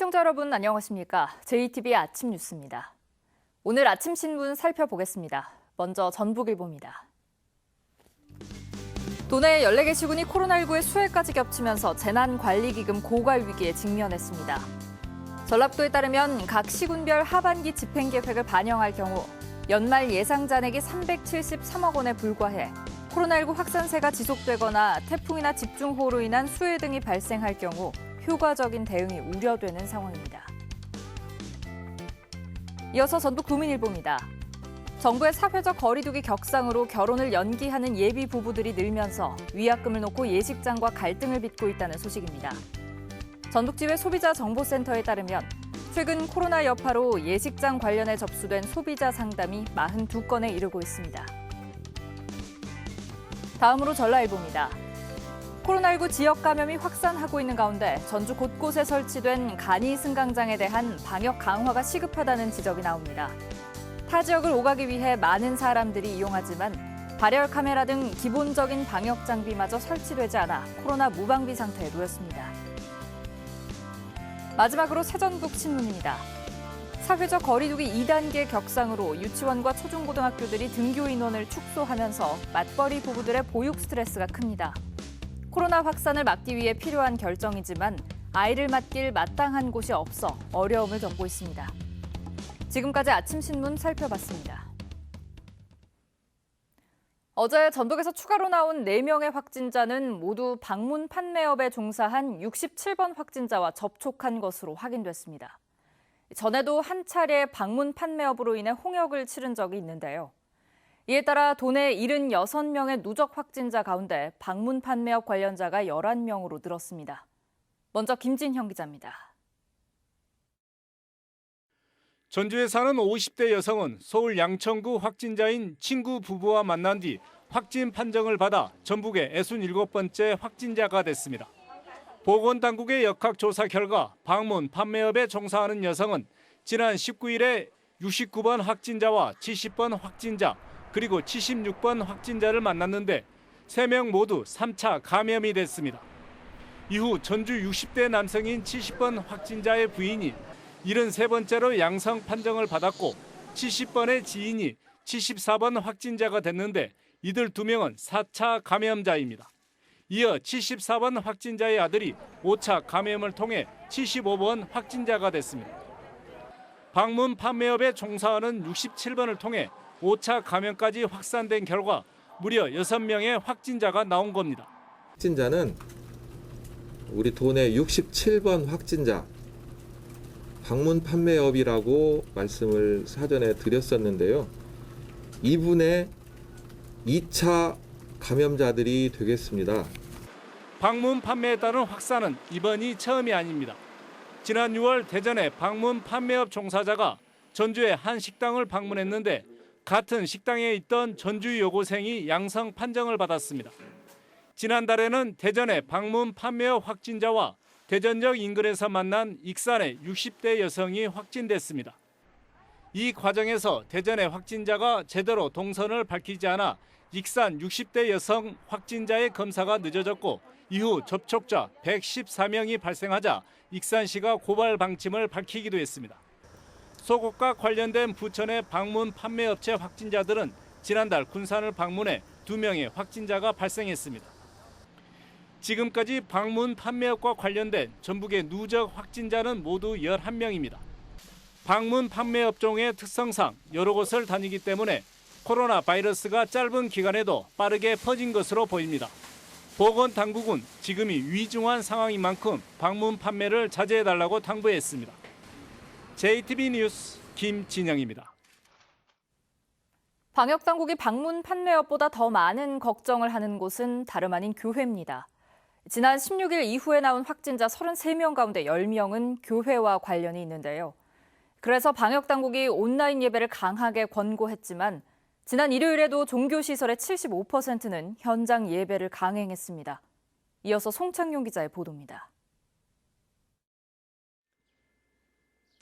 시청자 여러분 안녕하십니까? JTBC 아침 뉴스입니다. 오늘 아침 신문 살펴보겠습니다. 먼저 전북일보입니다. 도내 14개 시군이 코로나19의 수해까지 겹치면서 재난관리기금 고갈 위기에 직면했습니다. 전라북도에 따르면 각 시군별 하반기 집행계획을 반영할 경우 연말 예상 잔액이 373억 원에 불과해 코로나19 확산세가 지속되거나 태풍이나 집중호우로 인한 수해 등이 발생할 경우 효과적인 대응이 우려되는 상황입니다. 이어서 전북도민일보입니다. 정부의 사회적 거리두기 격상으로 결혼을 연기하는 예비 부부들이 늘면서 위약금을 놓고 예식장과 갈등을 빚고 있다는 소식입니다. 전북지회 소비자정보센터에 따르면 최근 코로나 여파로 예식장 관련해 접수된 소비자 상담이 42건에 이르고 있습니다. 다음으로 전라일보입니다. 코로나19 지역 감염이 확산하고 있는 가운데 전주 곳곳에 설치된 간이 승강장에 대한 방역 강화가 시급하다는 지적이 나옵니다. 타 지역을 오가기 위해 많은 사람들이 이용하지만 발열 카메라 등 기본적인 방역 장비마저 설치되지 않아 코로나 무방비 상태에 놓였습니다. 마지막으로 새전북 신문입니다. 사회적 거리두기 2단계 격상으로 유치원과 초중고등학교들이 등교 인원을 축소하면서 맞벌이 부부들의 보육 스트레스가 큽니다. 코로나 확산을 막기 위해 필요한 결정이지만 아이를 맡길 마땅한 곳이 없어 어려움을 겪고 있습니다. 지금까지 아침 신문 살펴봤습니다. 어제 전북에서 추가로 나온 4명의 확진자는 모두 방문 판매업에 종사한 67번 확진자와 접촉한 것으로 확인됐습니다. 전에도 한 차례 방문 판매업으로 인해 홍역을 치른 적이 있는데요. 이에 따라 도내 76명의 누적 확진자 가운데 방문 판매업 관련자가 11명으로 늘었습니다. 먼저 김진형 기자입니다. 전주에 사는 50대 여성은 서울 양천구 확진자인 친구 부부와 만난 뒤 확진 판정을 받아 전북의 67번째 확진자가 됐습니다. 보건당국의 역학조사 결과 방문 판매업에 종사하는 여성은 지난 19일에 69번 확진자와 70번 확진자, 그리고 76번 확진자를 만났는데 3명 모두 3차 감염이 됐습니다. 이후 전주 60대 남성인 70번 확진자의 부인이 73번째로 양성 판정을 받았고 70번의 지인이 74번 확진자가 됐는데 이들 2명은 4차 감염자입니다. 이어 74번 확진자의 아들이 5차 감염을 통해 75번 확진자가 됐습니다. 방문 판매업에 종사하는 67번을 통해 5차 감염까지 확산된 결과 무려 6명의 확진자가 나온 겁니다. 확진자는 우리 도내 67번 확진자, 방문 판매업이라고 말씀을 사전에 드렸었는데요. 이분의 2차 감염자들이 되겠습니다. 방문 판매에 따른 확산은 이번이 처음이 아닙니다. 지난 6월 대전의 방문 판매업 종사자가 전주의 한 식당을 방문했는데 같은 식당에 있던 전주 여고생이 양성 판정을 받았습니다. 지난달에는 대전의 방문 판매업 확진자와 대전역 인근에서 만난 익산의 60대 여성이 확진됐습니다. 이 과정에서 대전의 확진자가 제대로 동선을 밝히지 않아 익산 60대 여성 확진자의 검사가 늦어졌고 이후 접촉자 114명이 발생하자 익산시가 고발 방침을 밝히기도 했습니다. 속옷과 관련된 부천의 방문 판매업체 확진자들은 지난달 군산을 방문해 2명의 확진자가 발생했습니다. 지금까지 방문 판매업과 관련된 전북의 누적 확진자는 모두 11명입니다. 방문 판매 업종의 특성상 여러 곳을 다니기 때문에 코로나 바이러스가 짧은 기간에도 빠르게 퍼진 것으로 보입니다. 보건당국은 지금이 위중한 상황인 만큼 방문 판매를 자제해달라고 당부했습니다. JTBC 뉴스 김진영입니다. 방역당국이 방문 판매업보다 더 많은 걱정을 하는 곳은 다름 아닌 교회입니다. 지난 16일 이후에 나온 확진자 33명 가운데 10명은 교회와 관련이 있는데요. 그래서 방역당국이 온라인 예배를 강하게 권고했지만 지난 일요일에도 종교시설의 75%는 현장 예배를 강행했습니다. 이어서 송창용 기자의 보도입니다.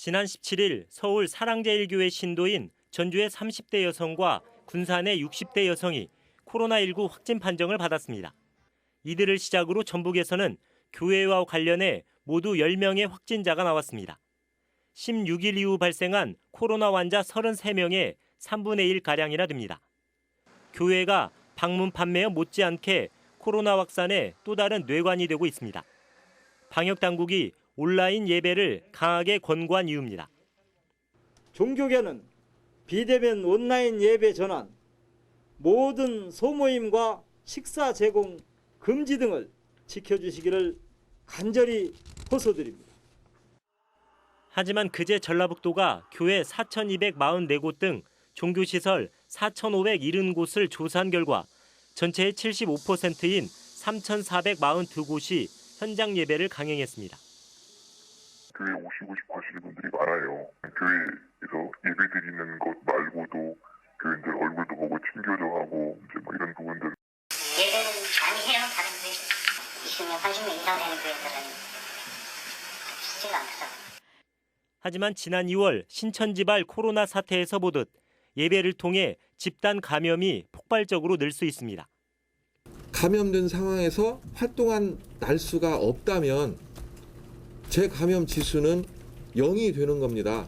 지난 17일 서울 사랑제일교회 신도인 전주의 30대 여성과 군산의 60대 여성이 코로나19 확진 판정을 받았습니다. 이들을 시작으로 전북에서는 교회와 관련해 모두 10명의 확진자가 나왔습니다. 16일 이후 발생한 코로나 환자 33명의 3분의 1가량이나 됩니다. 교회가 방문 판매업 못지않게 코로나 확산의 또 다른 뇌관이 되고 있습니다. 방역당국이 온라인 예배를 강하게 권고한 이유입니다. 종교계는 비대면 온라인 예배 전환, 모든 소모임과 식사 제공 금지 등을 지켜주시기를 간절히 호소드립니다. 하지만 그제 전라북도가 교회 4,244곳 등 종교시설 4,570곳을 조사한 결과 전체의 75%인 3,442곳이 현장 예배를 강행했습니다. 교회에 오시고 싶어 하시는 분들이 많아요. 교회에서 예배 드리는 것 말고도 교인들 얼굴도 보고 친교도 하고 이제 뭐 이런 부분들. 예배는 많이 해요. 다른 교회 20명, 30명 이상 되는 교회들은 쉽지가 않더라고요. 하지만 지난 2월 신천지발 코로나 사태에서 보듯 예배를 통해 집단 감염이 폭발적으로 늘 수 있습니다. 감염된 상황에서 활동한 날수가 없다면 재감염 지수는 0이 되는 겁니다.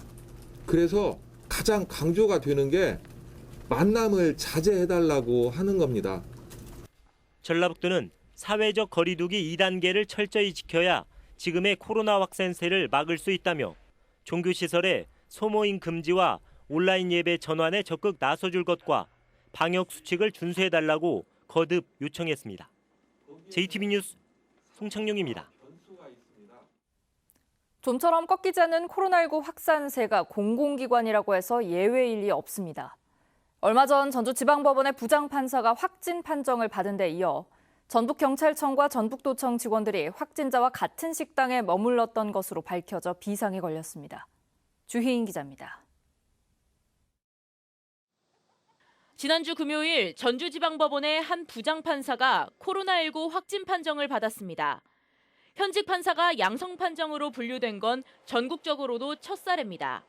그래서 가장 강조가 되는 게 만남을 자제해달라고 하는 겁니다. 전라북도는 사회적 거리두기 2단계를 철저히 지켜야 지금의 코로나 확산세를 막을 수 있다며 종교시설의 소모임 금지와 온라인 예배 전환에 적극 나서줄 것과 방역 수칙을 준수해달라고 거듭 요청했습니다. JTB 뉴스 송창용입니다. 좀처럼 꺾이지 않는 코로나19 확산세가 공공기관이라고 해서 예외일 리 없습니다. 얼마 전 전주지방법원의 부장판사가 확진 판정을 받은 데 이어 전북경찰청과 전북도청 직원들이 확진자와 같은 식당에 머물렀던 것으로 밝혀져 비상이 걸렸습니다. 주희인 기자입니다. 지난주 금요일 전주지방법원의 한 부장판사가 코로나19 확진 판정을 받았습니다. 현직 판사가 양성 판정으로 분류된 건 전국적으로도 첫 사례입니다.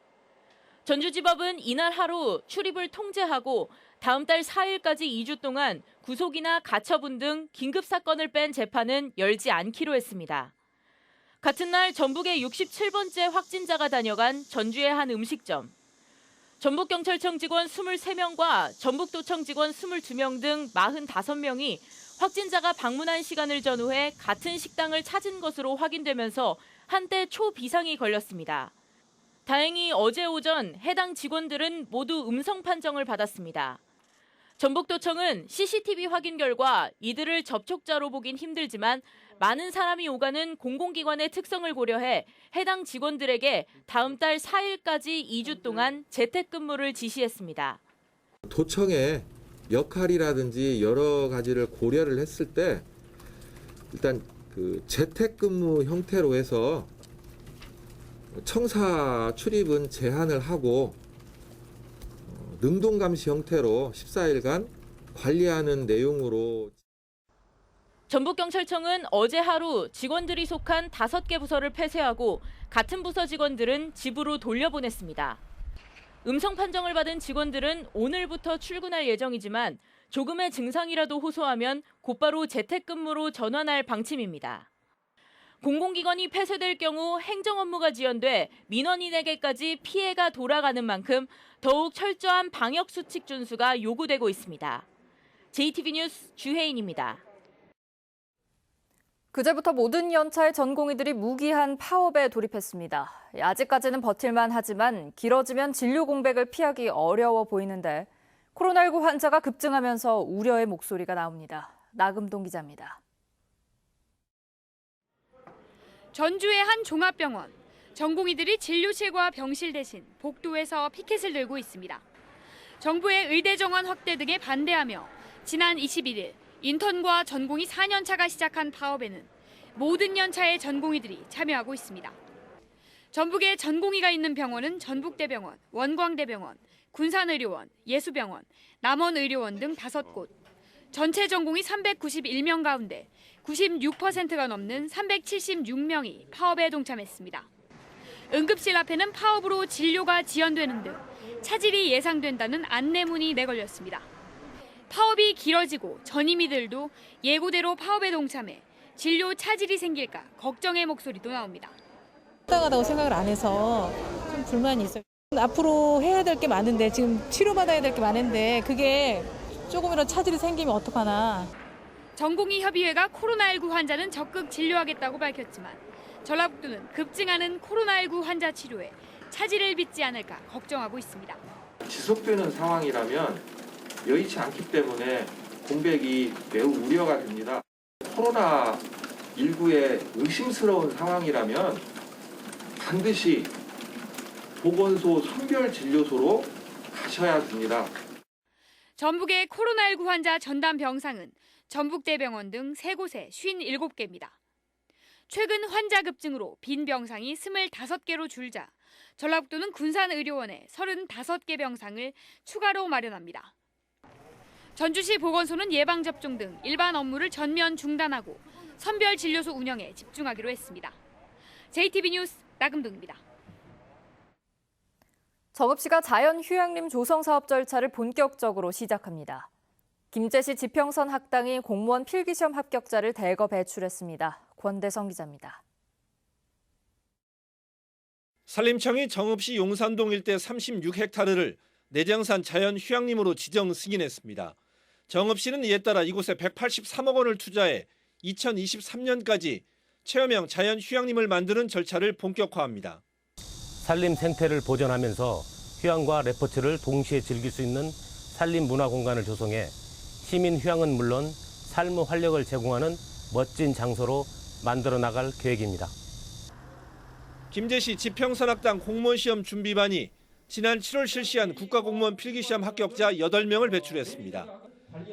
전주지법은 이날 하루 출입을 통제하고 다음 달 4일까지 2주 동안 구속이나 가처분 등 긴급 사건을 뺀 재판은 열지 않기로 했습니다. 같은 날 전북의 67번째 확진자가 다녀간 전주의 한 음식점. 전북경찰청 직원 23명과 전북도청 직원 22명 등 45명이 확진자가 방문한 시간을 전후해 같은 식당을 찾은 것으로 확인되면서 한때 초비상이 걸렸습니다. 다행히 어제 오전 해당 직원들은 모두 음성 판정을 받았습니다. 전북도청은 CCTV 확인 결과 이들을 접촉자로 보긴 힘들지만 많은 사람이 오가는 공공기관의 특성을 고려해 해당 직원들에게 다음 달 4일까지 2주 동안 재택근무를 지시했습니다. 도청의 역할이라든지 여러 가지를 고려를 했을 때 일단 그 재택근무 형태로 해서 청사 출입은 제한을 하고 능동감시 형태로 14일간 관리하는 내용으로. 전북경찰청은 어제 하루 직원들이 속한 5개 부서를 폐쇄하고 같은 부서 직원들은 집으로 돌려보냈습니다. 음성 판정을 받은 직원들은 오늘부터 출근할 예정이지만 조금의 증상이라도 호소하면 곧바로 재택근무로 전환할 방침입니다. 공공기관이 폐쇄될 경우 행정 업무가 지연돼 민원인에게까지 피해가 돌아가는 만큼 더욱 철저한 방역 수칙 준수가 요구되고 있습니다. JTB 뉴스 주혜인입니다. 그제부터 모든 연차의 전공의들이 무기한 파업에 돌입했습니다. 아직까지는 버틸만 하지만 길어지면 진료 공백을 피하기 어려워 보이는데 코로나19 환자가 급증하면서 우려의 목소리가 나옵니다. 나금동 기자입니다. 전주의 한 종합병원. 전공의들이 진료실과 병실 대신 복도에서 피켓을 들고 있습니다. 정부의 의대 정원 확대 등에 반대하며 지난 21일 인턴과 전공의 4년차가 시작한 파업에는 모든 연차의 전공의들이 참여하고 있습니다. 전북에 전공의가 있는 병원은 전북대병원, 원광대병원, 군산의료원, 예수병원, 남원의료원 등 5곳. 전체 전공의 391명 가운데 96%가 넘는 376명이 파업에 동참했습니다. 응급실 앞에는 파업으로 진료가 지연되는 등 차질이 예상된다는 안내문이 내걸렸습니다. 파업이 길어지고 전임의들도 예고대로 파업에 동참해 진료 차질이 생길까 걱정의 목소리도 나옵니다. 타당하다고 생각을 안 해서 좀 불만이 있어요. 앞으로 해야 될 게 많은데 지금 치료받아야 될 게 많은데 그게 조금이라도 차질이 생기면 어떡하나. 전공의협의회가 코로나19 환자는 적극 진료하겠다고 밝혔지만 전라북도는 급증하는 코로나19 환자 치료에 차질을 빚지 않을까 걱정하고 있습니다. 지속되는 상황이라면 여의치 않기 때문에 공백이 매우 우려가 됩니다. 코로나19의 의심스러운 상황이라면 반드시 보건소 선별진료소로 가셔야 됩니다. 전북의 코로나19 환자 전담 병상은 전북대병원 등 3곳에 57개입니다. 최근 환자 급증으로 빈 병상이 25개로 줄자 전라북도는 군산의료원에 35개 병상을 추가로 마련합니다. 전주시 보건소는 예방접종 등 일반 업무를 전면 중단하고 선별진료소 운영에 집중하기로 했습니다. JTB 뉴스 나금동입니다. 정읍시가 자연휴양림 조성 사업 절차를 본격적으로 시작합니다. 김제시 지평선 학당이 공무원 필기시험 합격자를 대거 배출했습니다. 권대성 기자입니다. 산림청이 정읍시 용산동 일대 36헥타르를 내장산 자연휴양림으로 지정 승인했습니다. 정읍시는 이에 따라 이곳에 183억 원을 투자해 2023년까지 체험형 자연휴양림을 만드는 절차를 본격화합니다. 산림 생태를 보존하면서 휴양과 레포츠를 동시에 즐길 수 있는 산림 문화 공간을 조성해 시민 휴양은 물론 삶의 활력을 제공하는 멋진 장소로 만들어 나갈 계획입니다. 김제시 지평선학당 공무원시험 준비반이 지난 7월 실시한 국가공무원 필기시험 합격자 8명을 배출했습니다.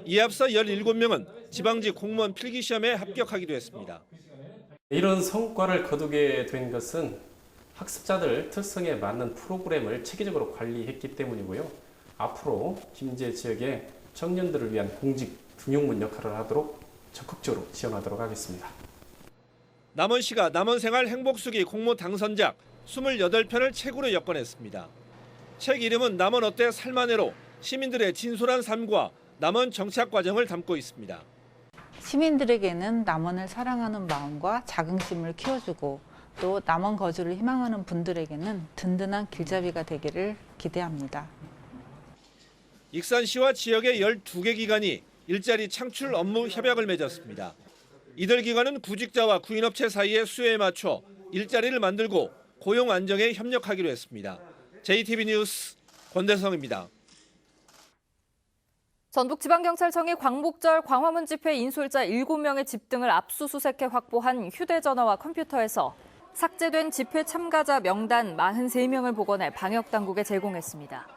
이에 앞서 17명은 지방직 공무원 필기시험에 합격하기도 했습니다. 이런 성과를 거두게 된 것은 학습자들 특성에 맞는 프로그램을 체계적으로 관리했기 때문이고요. 앞으로 김제 지역의 청년들을 위한 공직 등용문 역할을 하도록 적극적으로 지원하도록 하겠습니다. 남원시가 남원생활 행복수기 공모 당선작 28편을 책으로 엮어냈습니다. 책 이름은 남원 어때 살만해로 시민들의 진솔한 삶과 남원 정착 과정을 담고 있습니다. 시민들에게는 남원을 사랑하는 마음과 자긍심을 키워주고 또 남원 거주를 희망하는 분들에게는 든든한 길잡이가 되기를 기대합니다. 익산시와 지역의 12개 기관이 일자리 창출 업무 협약을 맺었습니다. 이들 기관은 구직자와 구인업체 사이의 수요에 맞춰 일자리를 만들고 고용 안정에 협력하기로 했습니다. JTB 뉴스 권대성입니다. 전북지방경찰청이 광복절 광화문 집회 인솔자 7명의 집 등을 압수수색해 확보한 휴대전화와 컴퓨터에서 삭제된 집회 참가자 명단 43명을 복원해 방역당국에 제공했습니다.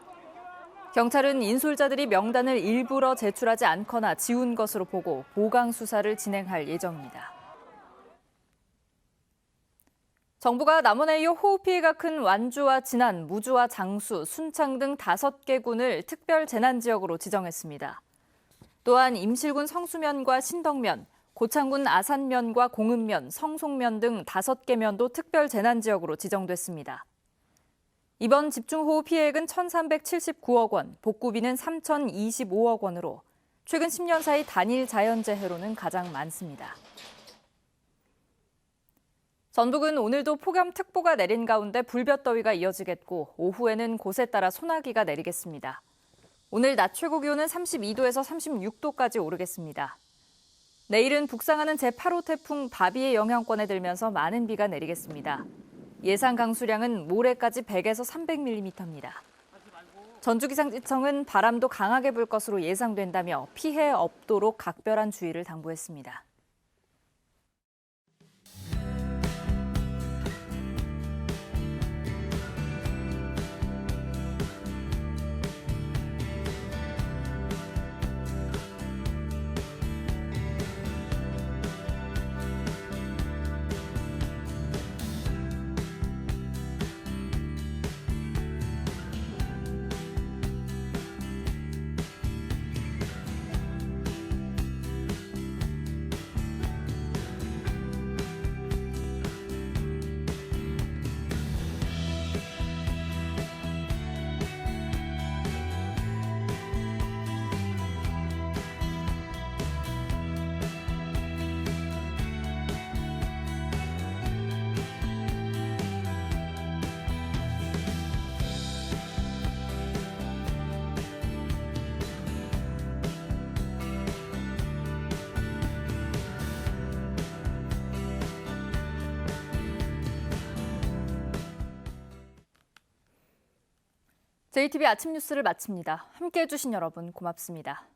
경찰은 인솔자들이 명단을 일부러 제출하지 않거나 지운 것으로 보고 보강 수사를 진행할 예정입니다. 정부가 남원에 이어 호우 피해가 큰 완주와 진안, 무주와 장수, 순창 등 5개 군을 특별 재난지역으로 지정했습니다. 또한 임실군 성수면과 신덕면, 고창군 아산면과 공읍면, 성송면 등 5개 면도 특별 재난지역으로 지정됐습니다. 이번 집중호우 피해액은 1,379억 원, 복구비는 3,025억 원으로 최근 10년 사이 단일 자연재해로는 가장 많습니다. 전북은 오늘도 폭염특보가 내린 가운데 불볕더위가 이어지겠고 오후에는 곳에 따라 소나기가 내리겠습니다. 오늘 낮 최고 기온은 32도에서 36도까지 오르겠습니다. 내일은 북상하는 제8호 태풍 바비의 영향권에 들면서 많은 비가 내리겠습니다. 예상 강수량은 모레까지 100에서 300mm입니다. 전주기상청은 바람도 강하게 불 것으로 예상된다며 피해 없도록 각별한 주의를 당부했습니다. JTB 아침 뉴스를 마칩니다. 함께해 주신 여러분 고맙습니다.